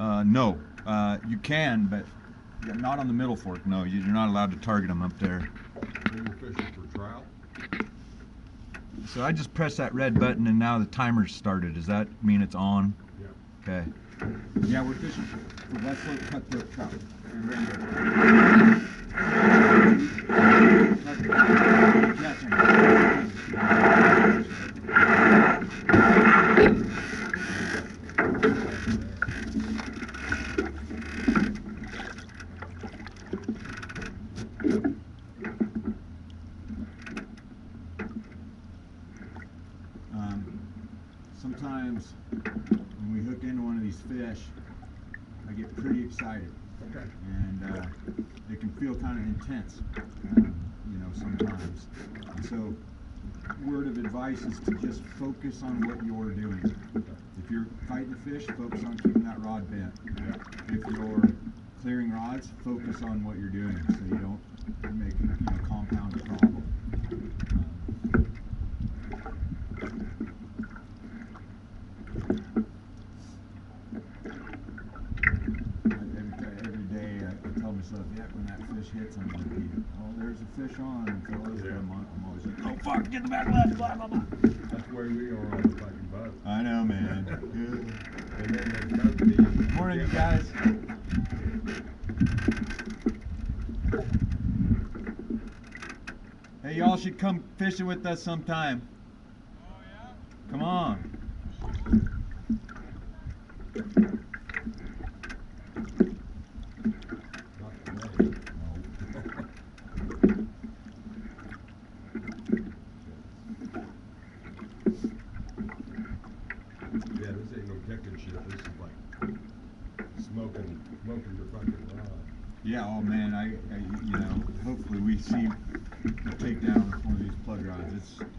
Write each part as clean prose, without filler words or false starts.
No, you can, but not on the middle fork. No, you're not allowed to target them up there. So you're fishing for trout? So I just pressed that red button and now the timer's started. Does that mean it's on? Yeah. Okay. Yeah, we're fishing for west slope cutthroat trout. And right here. Catch 'em. Sometimes when we hook into one of these fish, I get pretty excited. Okay. And it can feel kind of intense, you know, sometimes. And so, word of advice is to just focus on what you're doing. If you're fighting a fish, focus on keeping that rod bent. Yeah. If you're clearing rods, focus on what you're doing so you don't make, you know, compound the problem. Every day I tell myself, yeah, when that fish hits, I'm going to be, oh, there's a fish on, fellas. Yeah. I'm always like, oh, fuck, get the back left, blah, blah, blah. That's where we are on the fucking boat. I know, man. And then there's supposed to be. Morning, you guys. Hey, y'all should come fishing with us sometime. Oh, yeah? Come on. Not today. Yeah, this ain't no kicking shit. This is like smoking your fucking rod. Yeah, oh man, I you know, hopefully we see a takedown with one of these plug rods.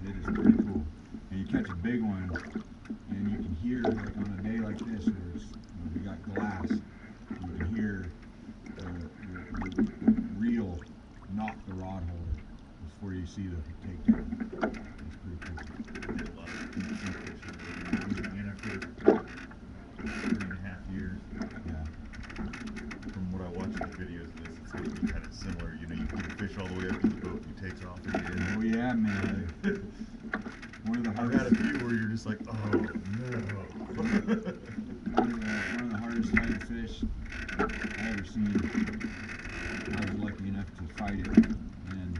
It is pretty cool. And you catch a big one, and you can hear, like on a day like this, where it's, you know, we got glass, you can hear the reel knock the rod holder before you see the takedown. It's pretty cool. I did a lot of deep sea fishing in after 3.5 years. Yeah. From what I watched in the videos of this, it's going to be kind of similar. You know, you can fish all the way up to the boat, and he takes off again. Oh yeah, man. One of the I've hardest. had a few where you're just like, oh no. One of the hardest fighting fish I ever seen. I was lucky enough to fight it. And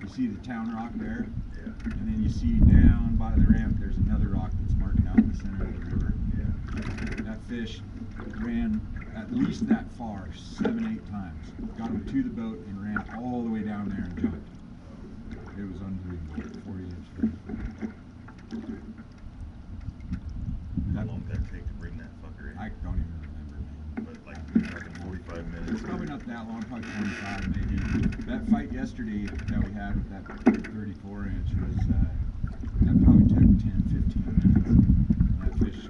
you see the town rock there, Yeah. and then you see down by the ramp there's another rock that's marking out in the center of the river. Yeah. That fish ran at least that far 7-8 times. Got him to the boat and ran all the way down there and jumped. It was unbelievable. 40-inch fish. How long did that take to bring that fucker in? I don't even remember, man. But like, we're talking 45 minutes. It's probably not that long, probably 25 maybe. That fight yesterday that we had with that 34-inch was, that probably took 10-15 minutes. And that fish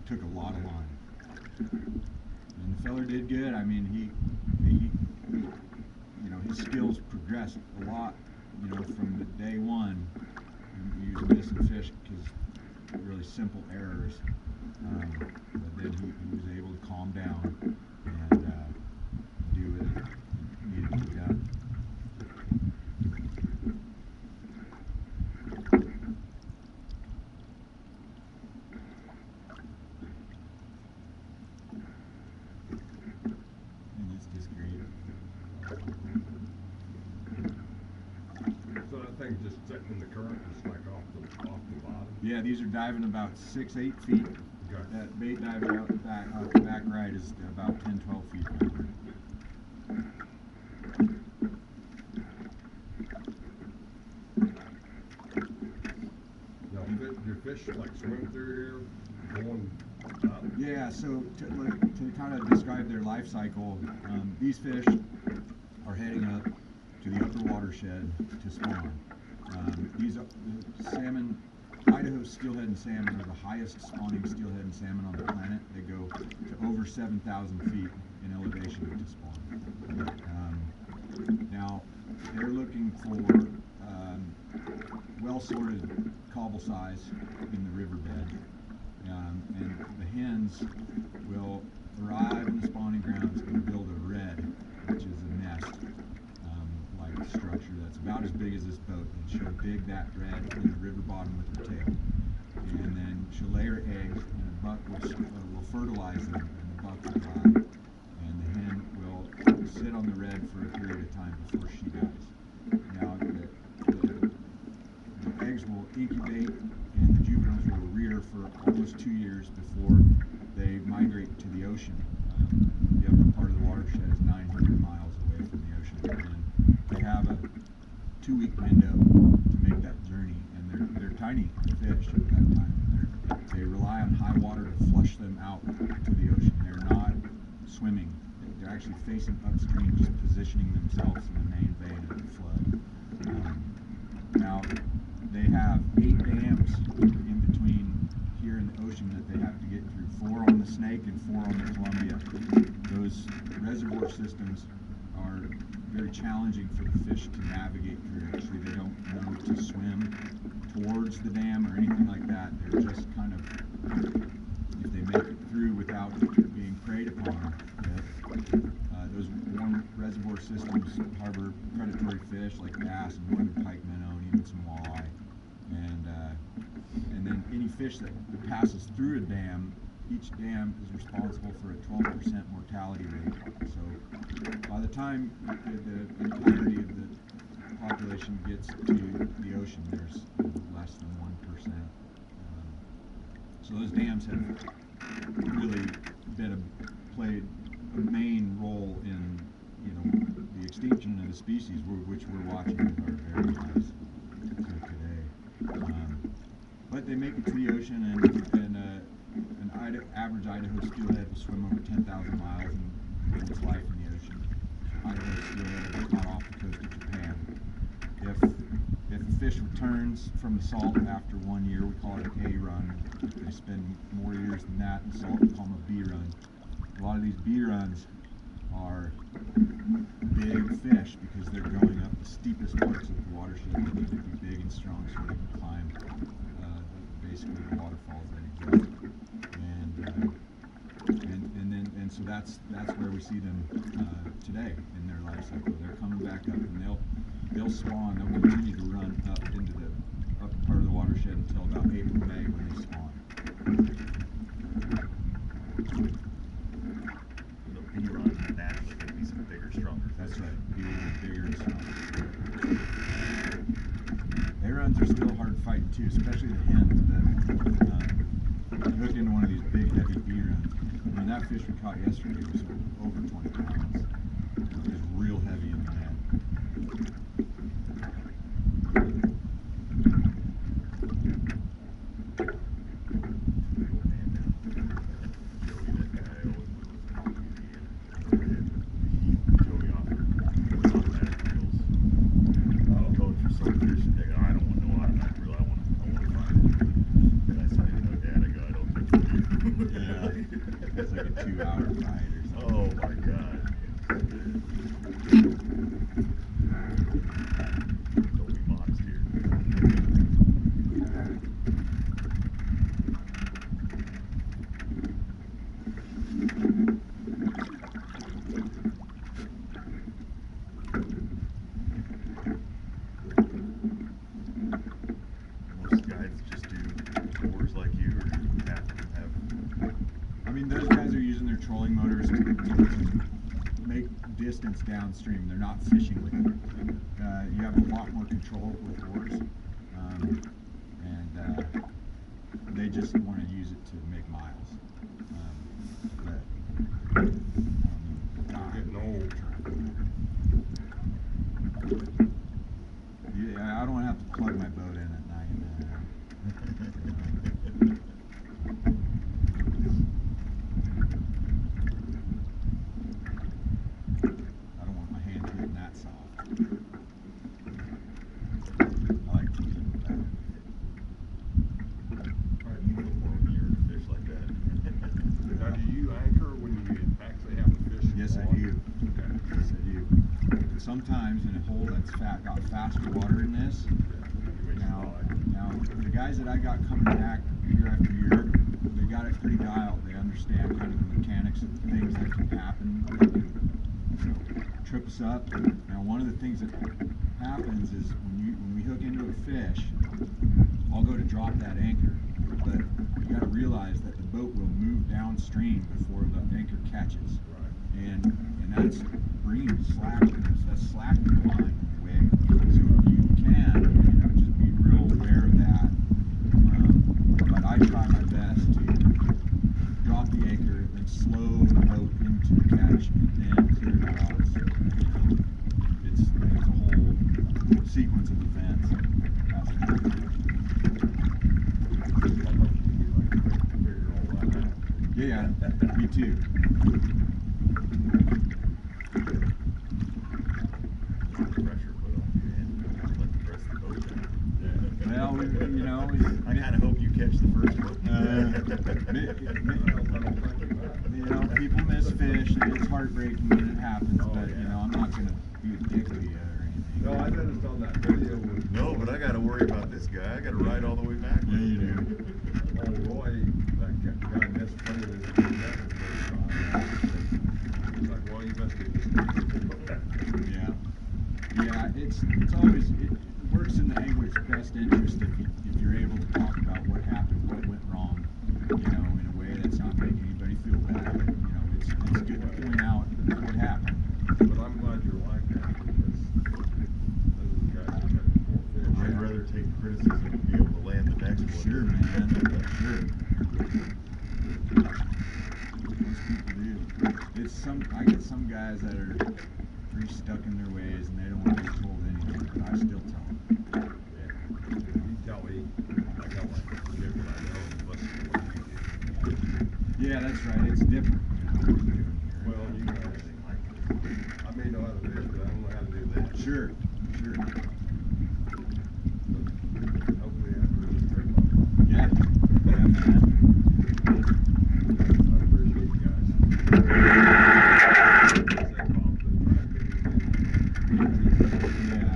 took a lot of line. And the feller did good. I mean, he you know, his skills progressed a lot, you know, from the day one. And using missing fish because really simple errors. But then he was able to calm down and do what needed to be done. And it's just great. So that thing's just sitting in the current, just like off the bottom. Yeah, these are diving about 6-8 feet. Okay. That bait diving out the back right is about 10-12 feet down. Now, your fish like swim through here, going up. Yeah, so to kind of describe their life cycle, these fish are heading up to the upper watershed to spawn. These salmon, Idaho steelhead and salmon are the highest spawning steelhead and salmon on the planet. They go to over 7,000 feet in elevation to spawn. Now, they're looking for well-sorted cobble size in the riverbed. And the hens will arrive grounds and build a red, which is a nest like structure that's about as big as this boat, and she'll dig that red in the river bottom with her tail, and then she'll lay her eggs, and a buck will fertilize them, and the buck will die, and the hen will sit on the red for a period of time before she dies. Now the eggs will incubate and the juveniles will rear for almost 2 years before they migrate to the ocean. The upper part of the watershed is 900 miles away from the ocean, and they have a 2-week window to make that journey, and they're tiny fish at that time. They rely on high water to flush them out to the ocean. They're not swimming. They're actually facing upstream, just positioning themselves in the main vein of the flood. Now, they have 8 dams in between here in the ocean that they have to get through. 4 on the Snake and 4 on the Columbia. Those reservoir systems are very challenging for the fish to navigate through. Actually, they don't know to swim towards the dam or anything like that. They're just kind of, if they make it through without being preyed upon, those warm reservoir systems harbor predatory fish like bass and northern pike minnow and even some walleye. And then any fish that passes through a dam, each dam is responsible for a 12% mortality rate. So by the time the entirety of the population gets to the ocean, there's less than 1%. So those dams have really played a main role in the extinction of the species, which we're watching with our very eyes today. But they make it to the ocean, and an average Idaho steelhead will swim over 10,000 miles in its life in the ocean. Idaho steelhead is caught off the coast of Japan. If a fish returns from the salt after 1 year, we call it an A run. If they spend more years than that in the salt, we call them a B run. A lot of these B runs are big fish because they're going up the steepest parts of the watershed. They need to be big and strong so they can climb basically the waterfalls that exist. And so that's where we see them today in their life cycle. They're coming back up, and they'll spawn. They'll continue to run up into the upper part of the watershed until about April, May when they spawn. The B run naturally going to be some bigger, stronger. That's right. Bigger and stronger. A runs are still hard fighting too, especially the hens. But you hook into one of these big, heavy B runs. I mean, that fish we caught yesterday was over 20 pounds. It was real heavy in the net. It's like a 2-hour ride or something. Oh my God. Don't be modest here. Most guys just do tours like you, or you have to have. I mean, those guys are using their trolling motors to make distance downstream. They're not fishing with it. You have a lot more control with oars, and they just want to use it to make miles. Getting old. Yeah, I don't want to have to plug my boat in at night. I don't want my hands getting that soft. I like to keep it back. You look more near to fish like that. Now, do you anchor when you actually have the fish? Yes, I on? do. Okay. Yes, I do. And sometimes in a hole that's got faster water in this. Now, the guys that I got coming back year after year, they got it pretty dialed. They understand kind of the mechanics of things that can happen. It can, trip us up. Now, one of the things that happens is when we hook into a fish, I'll go to drop that anchor, but you got to realize that the boat will move downstream before the anchor catches. Right. And that's bringing slack. That's slacking the line away. So if you can, just be real aware of that. But I try my best to drop the anchor, then slow the boat into the catch, and then clear the rods. It's a whole sequence of events. Yeah, me too. Pressure put on you and let the rest of the boat down. Well, I kind of hope you catch the first one. People miss fish. It's heartbreaking when it happens, but I'm not gonna be a dick to you or anything. No, I noticed on that video. No, but I got to worry about this guy. I got to ride all the way back. Yeah, you do. Oh, Roy, that guy missed plenty of his He's like, well, you must get this. Yeah, it's always, it works in the angler's best interest if you're able to talk about what happened, what went wrong, in a way that's not making anybody feel bad. It's good to point out what happened. But I'm glad you're like that, because those are the guys who catch more fish. I'd rather take criticism and be able to land the next one. Sure, man. Sure. Most people do. I get some guys that are pretty stuck in their ways and they don't want to be told anything, but I still tell them. Yeah. You tell me, I got like forget what I know, and listen to what you do. Yeah, that's right. It's different. Well, you guys, I may know how to fish, but I don't know how to do that. Sure. Hopefully after this trip, Yeah, man. I appreciate you guys. Yeah.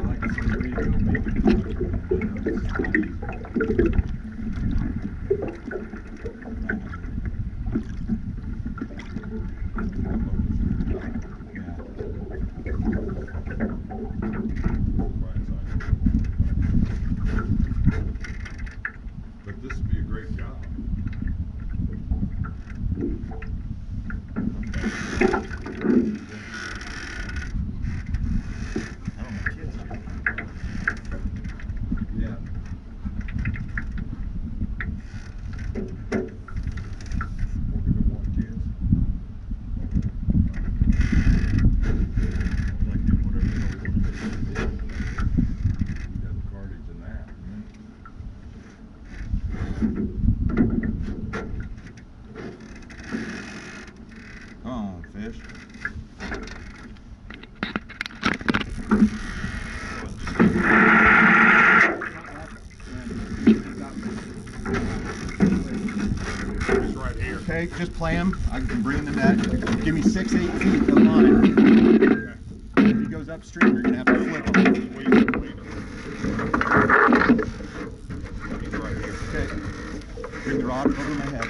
Like I said, there you go, make it fun. It's funny. But this would be a great job. Yeah. We're gonna want kids. Like doing whatever the hell we want to do. You got the cartage in that. Come on, fish. It's right here. Okay, just play him. I can bring the net. Give me 6-8 feet of line. If he goes upstream, you're gonna have to flip him. Wait. He's right here. Okay. Bring the rod over my head.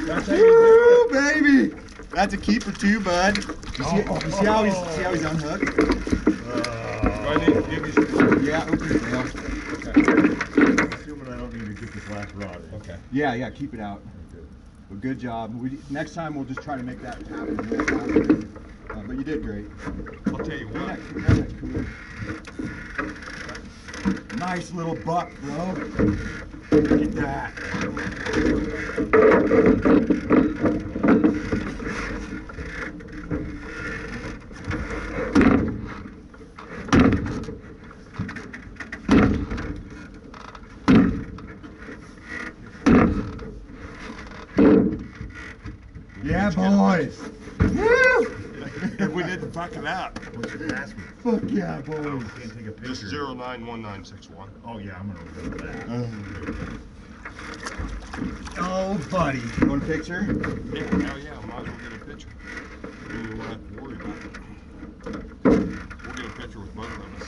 That's how you Woo, baby! That's a keeper too, bud. You see how he's unhooked? Do I need to give you some? Yeah, open the tail. Okay. Assuming I don't need to get this last rod in. Okay. Yeah, keep it out. Okay. Well, good job. Next time we'll just try to make that happen real fast. But you did great. I'll tell you what. Cool. Nice little buck, bro. Look at that. Yeah, boys. Woo! We didn't fuck it up. What's your password? Fuck yeah, boys. Can't take a picture. Just 091961. Oh yeah, I'm gonna remember that. Oh, buddy. You want a picture? Yeah, hell yeah, I might as well get a picture. We won't have to worry about it. We'll get a picture with both of us.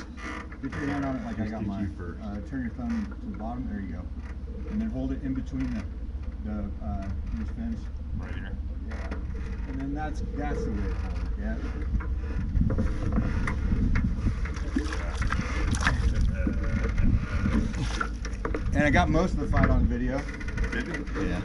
Get your hand on it like I Just got get you mine. first. Turn your thumb to the bottom. There you go. And then hold it in between the his fence. Right here. Yeah. And then that's the way to hold it, yeah. And I got most of the fight on video. Did you? Yeah.